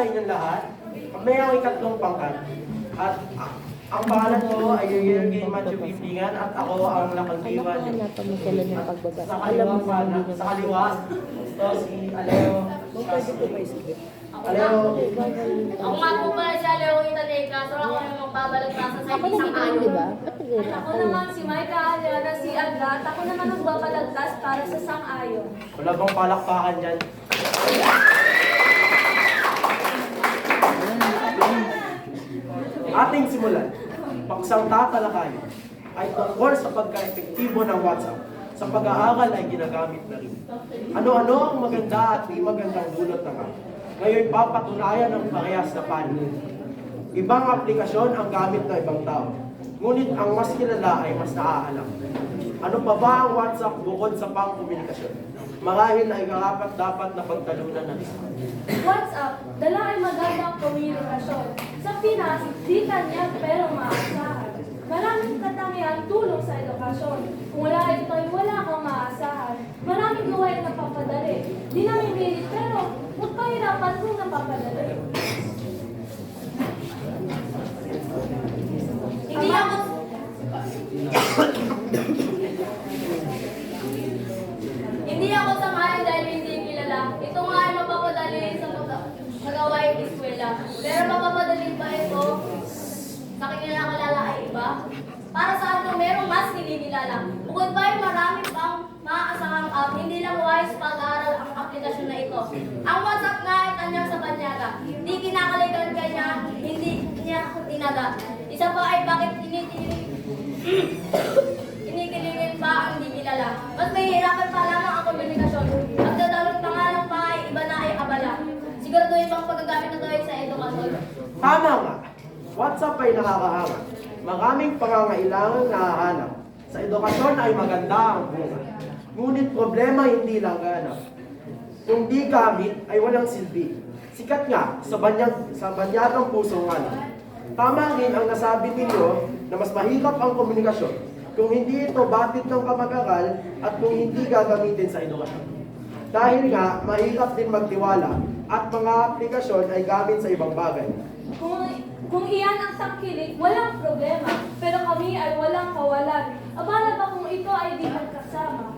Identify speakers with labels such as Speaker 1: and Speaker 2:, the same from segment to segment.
Speaker 1: sa inyong lahat. May ang ikatlong pangkat. At ang pangalan ko ay Yurgay Mancho Pipingan at ako ang nakagdiwan niyo. Sa kaliwa, ito si Aleo. Aleo.
Speaker 2: Ako nga po pala si Aleo Italeka, so ako yung magbabalagtasa sa isang ayon.
Speaker 3: At ako naman si Micah Aliana si Adra at ako naman magbabalagtas para sa sang-ayon.
Speaker 1: Wala bang palakpakan dyan? Ating simulan. Paksang tatalakayin ay tungkol sa pagka-epektibo ng WhatsApp. Sa pag-aaral ay ginagamit na rin. Ano-ano ang maganda at di magandang dulot ng app. Ngayon papatunayan ng parehas na panig. Ibang aplikasyon ang gamit ng ibang tao. Ngunit ang mas kilala ay mas naaalam. Ano pa ba ang WhatsApp bukod sa pang-komunikasyon? Marahil ay karapat dapat na pagtalunan ng isa.
Speaker 3: WhatsApp, dala ay magandang komunikasyon. Sa Pinas, di kanya pero maasahan. Maraming katangian tulong sa edukasyon. Kung wala ito ay wala kang maasahan. Maraming gawain na papadali. Di namin pilit pero huwag pahirapan kung napapadali.
Speaker 2: Hindi ako sangayon dahil hindi kilala. Ito nga ay mapapadali sa gawaing eskwela. Pero mapapadali pa ito sa kinalakalala ay iba. Para sa ato, merong mas kinikilala. Bukod pa ay marami pang maaasahang app, hindi lang wise pag-aaral ang aplikasyon na ito. Ang WhatsApp nga ay kanyang sa banyaga. Hindi kinakalikan kanya, hindi niya tinaga. Isa pa ay bakit kinikilingin pa ang di kilala. Mas mahihirapan pa lamang ang komunikasyon. Ang dadalong pangalan pa ay iba na ay abala. Siguraduhin pang paggagamit na ito ay sa edukasyon.
Speaker 1: Tama nga. WhatsApp ay nakakahanga. Maraming pangangailangan na hahanap. Sa edukasyon ay maganda ang bunga. Ngunit problema hindi lang ganap. Kung di gamit ay walang silbi. Sikat nga sa banyagang puso nga lang. Tama rin ang nasabi ninyo na mas mahirap ang komunikasyon kung hindi ito batid ng kamag-aral at kung hindi gagamitin sa edukasyon. Dahil nga, mahirap din magtiwala at mga aplikasyon ay gamit sa ibang bagay.
Speaker 3: Kung iyan ang tangkilik, walang problema. Pero kami ay walang kawalan. Abala ba kung ito ay di magkasama?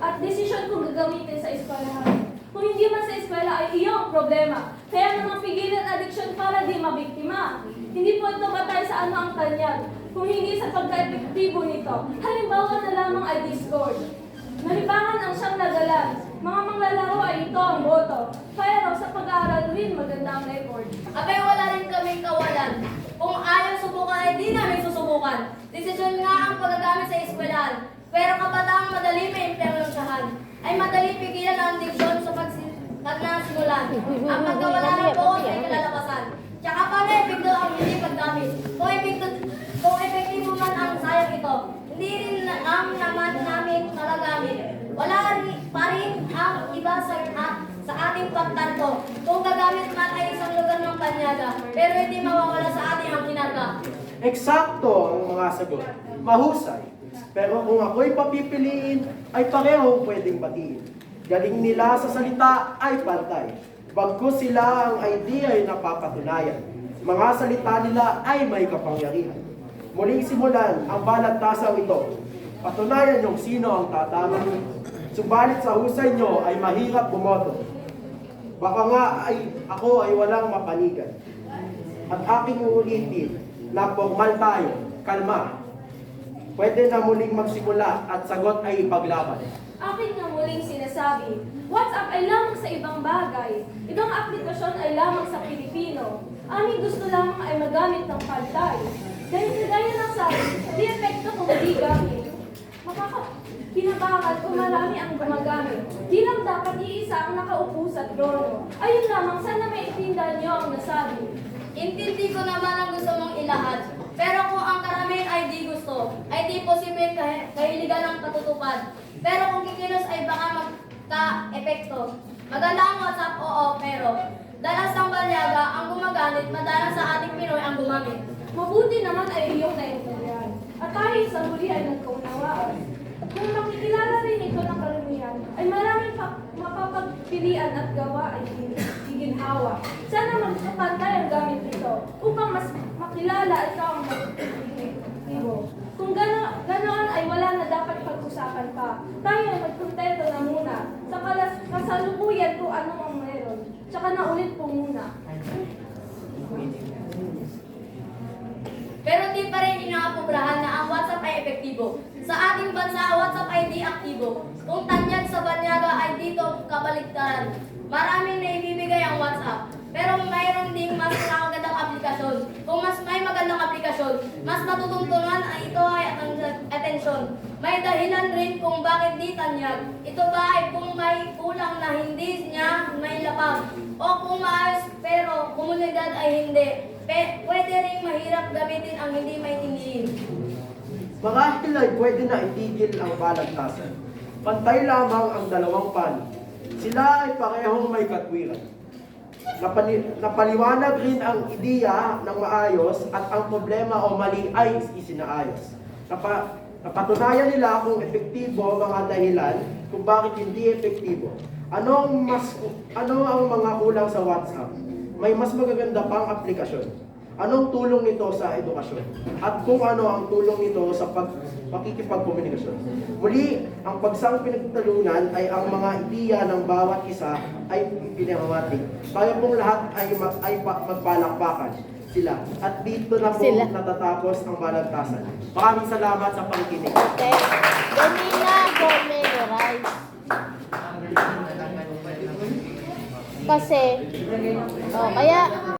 Speaker 3: At desisyon kung gagamitin sa eskwelahan. Kung hindi man sa eskwela ay iyong problema. Kaya naman pigilan addiction para di mabiktima. Hindi po ito batay sa ano ang tanyag. Kung hindi sa pagka-epektibo nito. Halimbawa na lamang ay Discord. Nalibangan ang siyang nagalan. Mga manglalaro ay ito ang boto. Kaya raw sa pag-aaral rin maganda ang record.
Speaker 2: Abay, wala rin kaming kawalan. Kung ayaw subukan ay di namin susubukan. Desisyon nga ang paggagamit sa eskwelahan. Pero kabataang madali may implementasyahan. Ay madali pigilan ang diksyon sa pagnasimulan. Ang pagkawala ng focus ay kalalabasan. Tsaka paano epekto ang hindi paggamit. Kung epektibo man ang sayang ito, hindi rin ang naman namin magagamit. Wala pa rin ang iba sa ating pagtanto. Kung gagamit man ay isang lugar ng panyaga, pero hindi mawawala sa ating ang kinarga.
Speaker 1: Eksakto ang mga sagot. Mahusay. Pero kung ako'y papipiliin, ay pareho pwedeng batiin. Galing nila sa salita ay pantay. Bagkus sila ang idea ay napapatunayan. Mga salita nila ay may kapangyarihan. Muling simulan ang balagtasang ito. Patunayan yung sino ang tatama. Subalit sa husay nyo ay mahirap bumoto. Baka nga ay ako ay walang mapanigan. At aking uulitin na formal tayo, kalma. Pwede na muling magsimula at sagot ay ipaglaban.
Speaker 3: Akin nga muling sinasabi, WhatsApp ay lamang sa ibang bagay. Ibang aplikasyon ay lamang sa Pilipino. Aming gusto lamang ay magamit ng pantay. Dahil kagaya ng sabi, di epekto kung di gamit. Pinabangal kung marami ang gumagamit. Di lang dapat iisa ang nakaupo sa trono. Ayun lamang, sana maiintindihan niyo ang nasabi.
Speaker 2: Intindi ko naman ang gusto mong ilahad. Pero kung ang karamihan ay di gusto, ay di posibleng kahiligan ng patutupad. Pero kung kikilos ay baka magka-epekto. Maganda ang WhatsApp, oo, pero dalas ng banyaga ang gumagamit, madalas sa ating Pinoy ang gumamit.
Speaker 3: Mabuti naman ay iyong naintindihan. At tayo sa huli ay nagkaunawaan. Kung makikilala rin ito ng karamihan, ay maraming mapapagpilian at gawa ay giginhawa. Sana ikaw ang mag-epektibo. Kung ganoon ay wala na dapat pag-usapan pa. Tayo ay magkontento na muna. Sa kasalukuyan kung ano ang meron. Tsaka naulit po muna.
Speaker 2: Pero di pa rin inaapobrahan na ang WhatsApp ay epektibo. Sa ating bansa, ang WhatsApp ay di aktibo. Kung tanyag sa banyaga ay dito kabaligtaran. Maraming naibibigay ang WhatsApp. Pero mayroon ding mas nakagandang aplikasyon. Kung mas may magandang aplikasyon, mas matutuntunan ay ito ay atensyon. May dahilan rin kung bakit di tanyag. Ito ba ay kung may kulang na hindi niya may lapag? O kung maayos pero komunidad ay hindi? Pwede ring mahirap gamitin ang hindi maintindihin.
Speaker 1: Marahil ay pwede na itigil ang balagtasan. Pantay lamang ang dalawang panig. Sila ay parehong may katwiran. Napaliwanag rin ang ideya ng maayos at ang problema o mali ay isinaayos. Napatunayan nila kung epektibo ang mga dahilan kung bakit hindi epektibo. Ano ang mga kulang sa WhatsApp? May mas magaganda pang aplikasyon. Anong tulong nito sa edukasyon? At kung ano ang tulong nito sa pakikipagkomunikasyon? Muli, ang pagsang pinagtalunan ay ang mga ideya ng bawat isa ay pinamamatig. Kaya pong lahat ay magpalakpakan sila. At dito na po natatapos ang balagtasan. Maraming salamat sa pakikinig.
Speaker 4: Okay. Domina Gomez Rice. Kasi, kaya